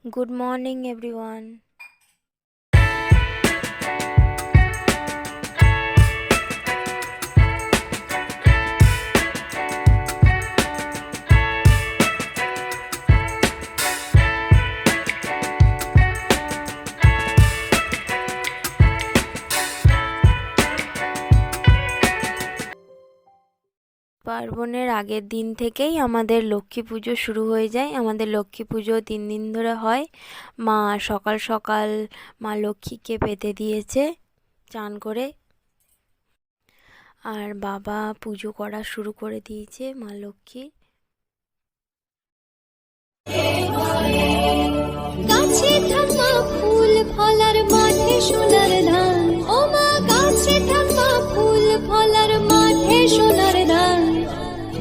Good morning, everyone. পার্বণের আগের দিন থেকেই আমাদের লক্ষ্মী পুজো শুরু হয়ে যায়। আমাদের লক্ষ্মী পুজো 3 দিন ধরে হয়। মা সকাল সকাল মা লক্ষ্মীকে পেতে দিয়েছে চান করে, আর বাবা পুজো করা শুরু করে দিয়েছে মা লক্ষ্মীর। গাছে থাকা ফুল ফলার মাঠে সোনার ধান, ও মা গাছে থাকা ফুল ফলার মাঠে সোনার ধান,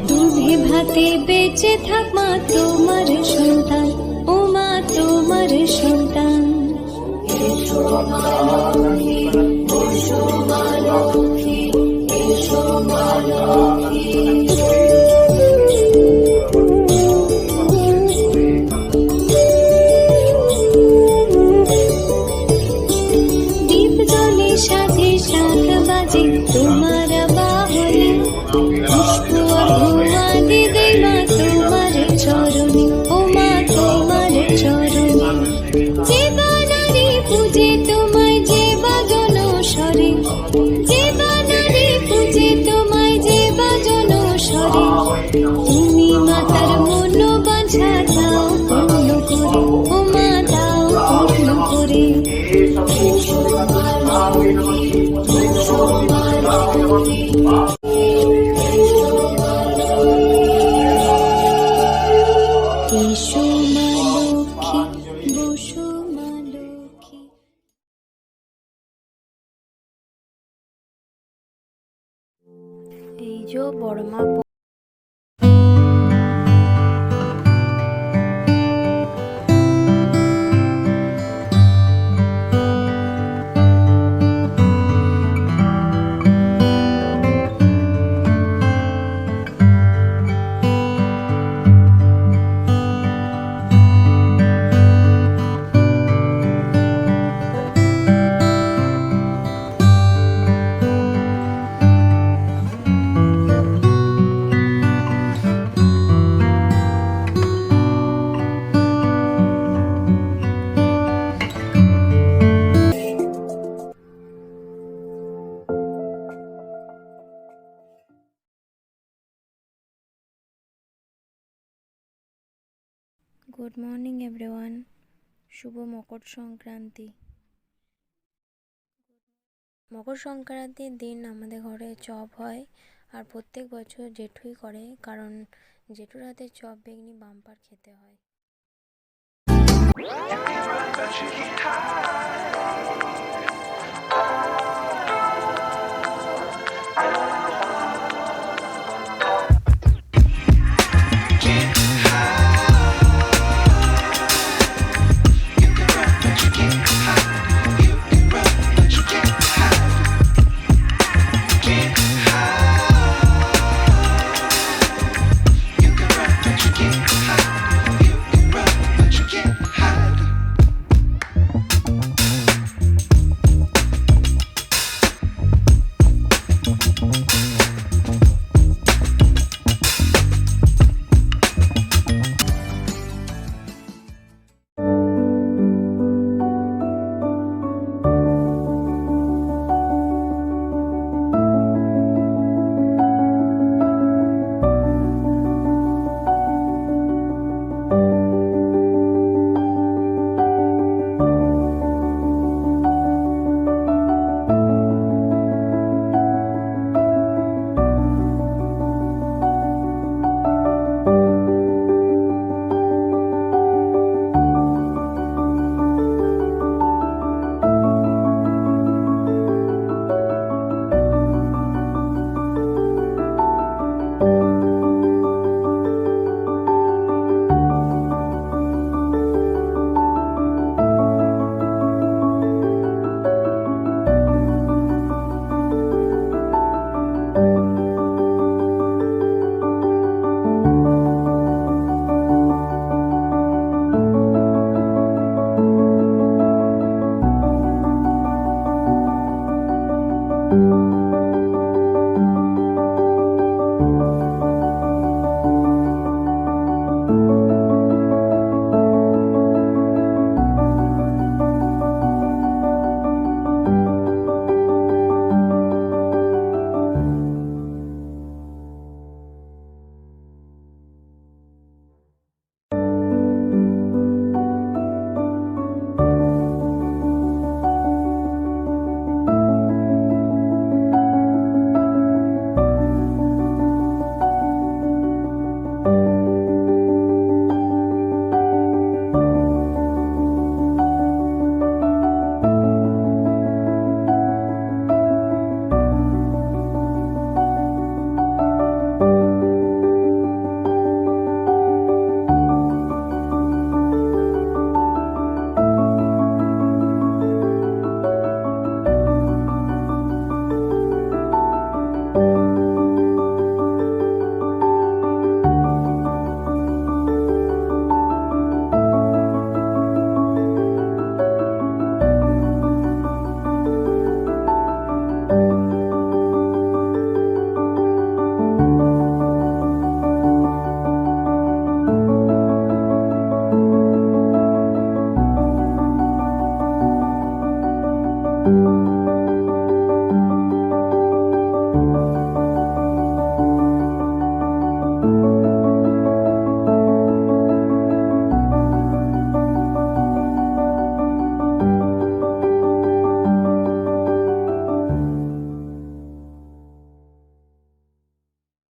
দুধে ভাতে বেঁচে থাক মা তোমার সন্তান, ও মা তোমার সন্তান। এসো মা লক্ষ্মী, এসো মা লক্ষ্মী, এসো মা লক্ষ্মী। সাথে সাত বাজে তোমার বাহনে, পুষ্প ধোয়া দিদে মা তোমার চরণে, ও মা তোমার চরণে। যে বানারে পূজে তোমায় যে বাজন স্বরে, যে বানারে পূজে তোমায় যে বাজন স্বরে, তুমি মাতার মন বাঁধা দাও পূর্ণ করে, ও মা দাও পূর্ণ করে। এসো মা লক্ষ্মী, এসো মা লক্ষ্মী, এসো মা লক্ষ্মী, এসো মা লক্ষ্মী, বসো মা লক্ষ্মী। এই যে বড় মা গুড মর্নিং এভরিওয়ান। শুভ মকর সংক্রান্তি। মকর সংক্রান্তির দিন আমাদের ঘরে চপ হয়, আর প্রত্যেক বছর জেঠুই করে, কারণ জেঠুর হাতে চপ বেগনি বাম্পার খেতে হয়।